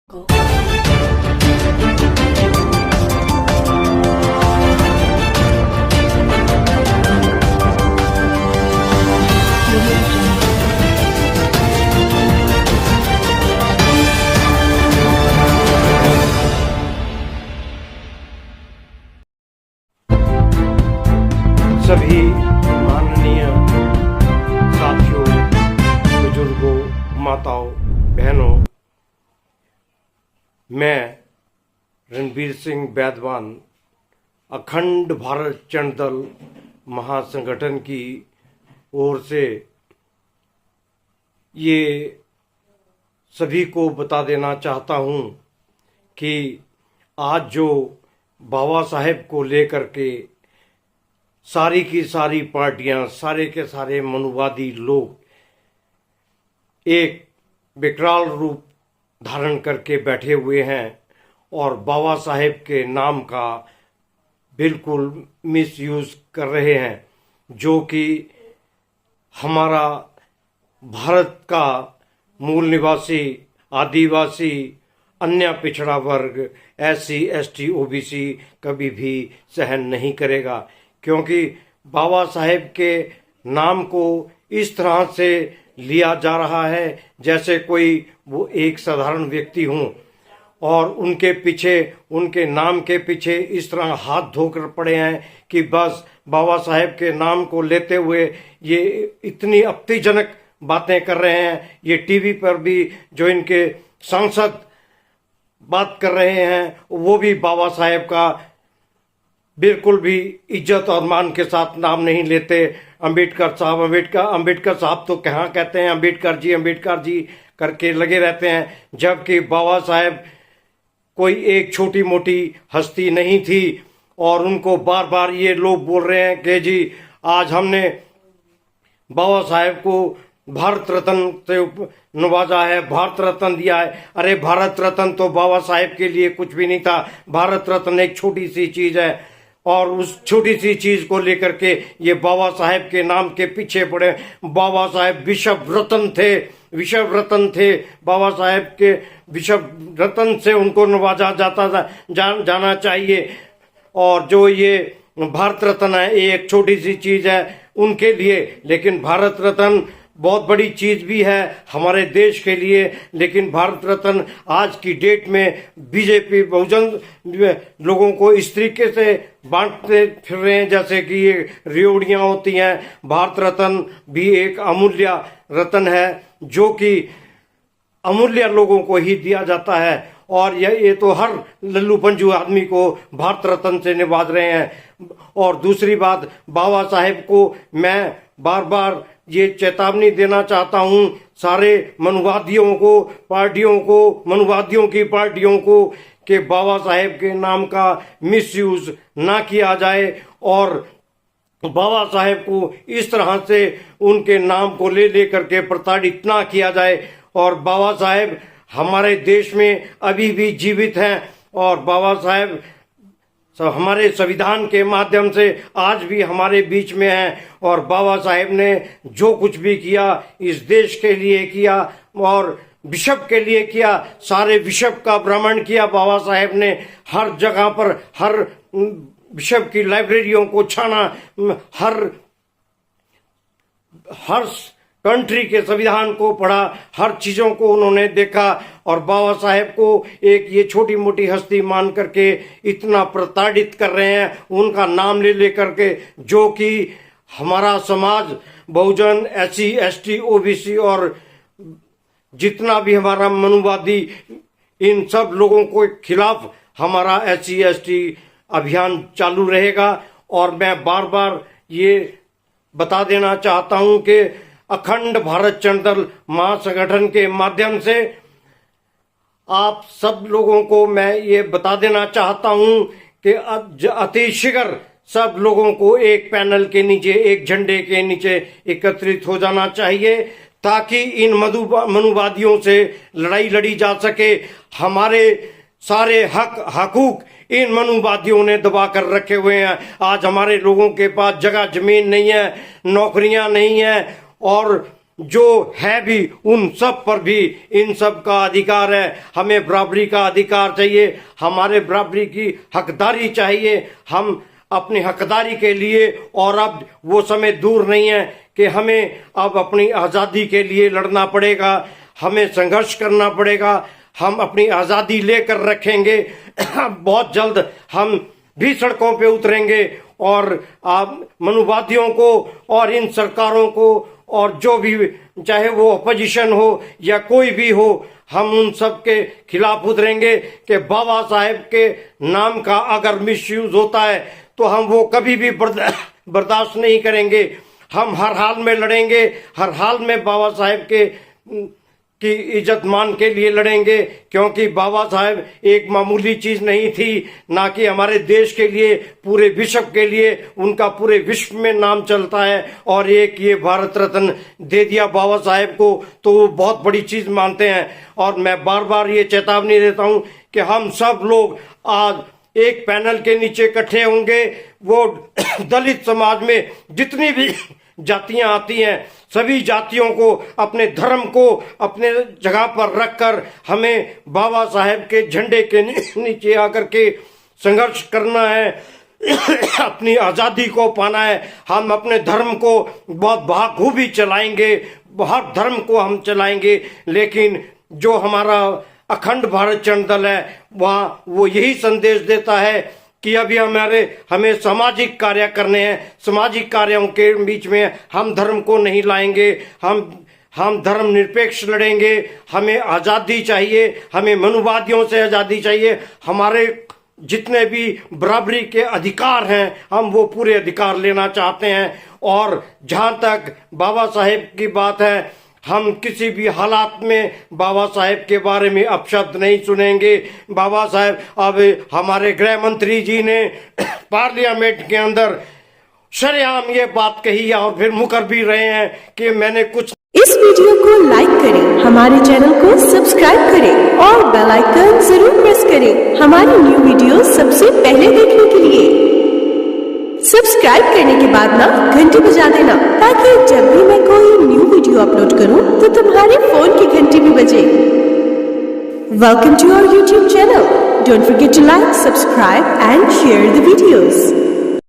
को सभी माननीय साथियों, बुजुर्गों, माताओं, बहनों, मैं रणबीर सिंह बैदवान अखंड भारत जनदल महासंगठन की ओर से ये सभी को बता देना चाहता हूँ कि आज जो बाबा साहेब को लेकर के सारी की सारी पार्टियां, सारे के सारे मनुवादी लोग एक विकराल रूप धारण करके बैठे हुए हैं और बाबा साहेब के नाम का बिल्कुल मिसयूज कर रहे हैं, जो कि हमारा भारत का मूल निवासी, आदिवासी, अन्य पिछड़ा वर्ग, SC, ST, OBC कभी भी सहन नहीं करेगा। क्योंकि बाबा साहेब के नाम को इस तरह से लिया जा रहा है जैसे कोई वो एक साधारण व्यक्ति हों और उनके पीछे, उनके नाम के पीछे इस तरह हाथ धोकर पड़े हैं कि बस बाबा साहेब के नाम को लेते हुए ये इतनी आपत्तिजनक बातें कर रहे हैं। ये टीवी पर भी जो इनके सांसद बात कर रहे हैं वो भी बाबा साहेब का बिल्कुल भी इज्जत और मान के साथ नाम नहीं लेते। अंबेडकर साहब तो कहाँ कहते हैं अंबेडकर जी करके लगे रहते हैं, जबकि बाबा साहेब कोई एक छोटी मोटी हस्ती नहीं थी। और उनको बार बार ये लोग बोल रहे हैं कि जी आज हमने बाबा साहेब को भारत रत्न से नवाजा है, भारत रत्न दिया है। अरे भारत रत्न तो बाबा साहेब के लिए कुछ भी नहीं था। भारत रत्न एक छोटी सी चीज है और उस छोटी सी चीज को लेकर के ये बाबा साहेब के नाम के पीछे पड़े। बाबा साहेब विश्व रत्न थे। बाबा साहेब के विश्व रत्न से उनको नवाजा जाना चाहिए। और जो ये भारत रत्न है ये एक छोटी सी चीज है उनके लिए, लेकिन भारत रत्न बहुत बड़ी चीज भी है हमारे देश के लिए। लेकिन भारत रत्न आज की डेट में बीजेपी बहुजन लोगों को इस तरीके से बांटते फिर रहे हैं जैसे कि ये रेवड़ियां होती हैं। भारत रत्न भी एक अमूल्य रत्न है जो कि अमूल्य लोगों को ही दिया जाता है। और ये तो हर लल्लू पंजू आदमी को भारत रत्न से नवाज रहे हैं। और दूसरी बात, बाबा साहेब को मैं बार बार ये चेतावनी देना चाहता हूं सारे मनुवादियों की पार्टियों को कि बाबा साहेब के नाम का मिसयूज ना किया जाए और बाबा साहेब को इस तरह से उनके नाम को ले करके प्रताड़ित ना किया जाए। और बाबा साहेब हमारे देश में अभी भी जीवित हैं और बाबा साहेब हमारे संविधान के माध्यम से आज भी हमारे बीच में हैं। और बाबा साहेब ने जो कुछ भी किया इस देश के लिए किया और विश्व के लिए किया। सारे विश्व का भ्रमण किया बाबा साहेब ने। हर जगह पर हर विश्व की लाइब्रेरियों को छाना, हर कंट्री के संविधान को पढ़ा, हर चीजों को उन्होंने देखा। और बाबा साहेब को एक ये छोटी मोटी हस्ती मान करके इतना प्रताड़ित कर रहे हैं उनका नाम ले करके, जो कि हमारा समाज बहुजन, SC, ST, OBC और जितना भी हमारा मनुवादी, इन सब लोगों को खिलाफ हमारा SC, ST अभियान चालू रहेगा। और मैं बार बार ये बता देना चाहता हूं कि अखंड भारत जनदल महासंगठन के माध्यम से आप सब लोगों को मैं ये बता देना चाहता हूं कि अतिशीघ्र सब लोगों को एक पैनल के नीचे, एक झंडे के नीचे एकत्रित हो जाना चाहिए ताकि इन मनुवादियों से लड़ाई लड़ी जा सके। हमारे सारे हकूक इन मनुवादियों ने दबा कर रखे हुए हैं। आज हमारे लोगों के पास जगह जमीन नहीं है, नौकरियां नहीं है और जो है भी उन सब पर भी इन सब का अधिकार है। हमें बराबरी का अधिकार चाहिए, हमारे बराबरी की हकदारी चाहिए। हम अपनी हकदारी के लिए, और अब वो समय दूर नहीं है कि हमें अब अपनी आज़ादी के लिए लड़ना पड़ेगा, हमें संघर्ष करना पड़ेगा। हम अपनी आज़ादी लेकर रखेंगे। बहुत जल्द हम भी सड़कों पे उतरेंगे और आप मनुवादियों को और इन सरकारों को और जो भी, चाहे वो अपोजिशन हो या कोई भी हो, हम उन सब के खिलाफ उतरेंगे कि बाबा साहेब के नाम का अगर मिसयूज होता है तो हम वो कभी भी बर्दाश्त नहीं करेंगे। हम हर हाल में लड़ेंगे, हर हाल में बाबा साहेब की इज्जत मान के लिए लड़ेंगे, क्योंकि बाबा साहेब एक मामूली चीज नहीं थी, ना कि हमारे देश के लिए, पूरे विश्व के लिए उनका पूरे विश्व में नाम चलता है। और एक ये भारत रत्न दे दिया बाबा साहेब को, तो वो बहुत बड़ी चीज मानते हैं। और मैं बार बार ये चेतावनी देता हूं कि हम सब लोग आज एक पैनल के नीचे इकट्ठे होंगे। वो दलित समाज में जितनी भी जातियां आती हैं, सभी जातियों को अपने धर्म को अपने जगह पर रखकर हमें बाबा साहेब के झंडे के नीचे आकर के संघर्ष करना है, अपनी आज़ादी को पाना है। हम अपने धर्म को बहुत बखूबी चलाएंगे, हर धर्म को हम चलाएंगे, लेकिन जो हमारा अखंड भारत जनदल है वहाँ वो यही संदेश देता है कि अभी हमें सामाजिक कार्य करने हैं। सामाजिक कार्यों के बीच में हम धर्म को नहीं लाएंगे, हम धर्म निरपेक्ष लड़ेंगे। हमें आज़ादी चाहिए, हमें मनुवादियों से आज़ादी चाहिए। हमारे जितने भी बराबरी के अधिकार हैं हम वो पूरे अधिकार लेना चाहते हैं। और जहाँ तक बाबा साहेब की बात है, हम किसी भी हालात में बाबा साहेब के बारे में अपशब्द नहीं सुनेंगे। बाबा साहेब, अब हमारे गृह मंत्री जी ने पार्लियामेंट के अंदर शरेआम ये बात कही और फिर मुकर भी रहे हैं कि मैंने कुछ। इस वीडियो को लाइक करें, हमारे चैनल को सब्सक्राइब करें और बेल आइकन जरूर प्रेस करें हमारी न्यू वीडियो सबसे पहले देखने के लिए। सब्सक्राइब करने के बाद ना घंटी बजा देना, ताकि जब भी मैं कोई न्यू वीडियो अपलोड करूं तो तुम्हारे फोन की घंटी भी बजे। Welcome to our YouTube channel. Don't forget to like, subscribe and share the videos.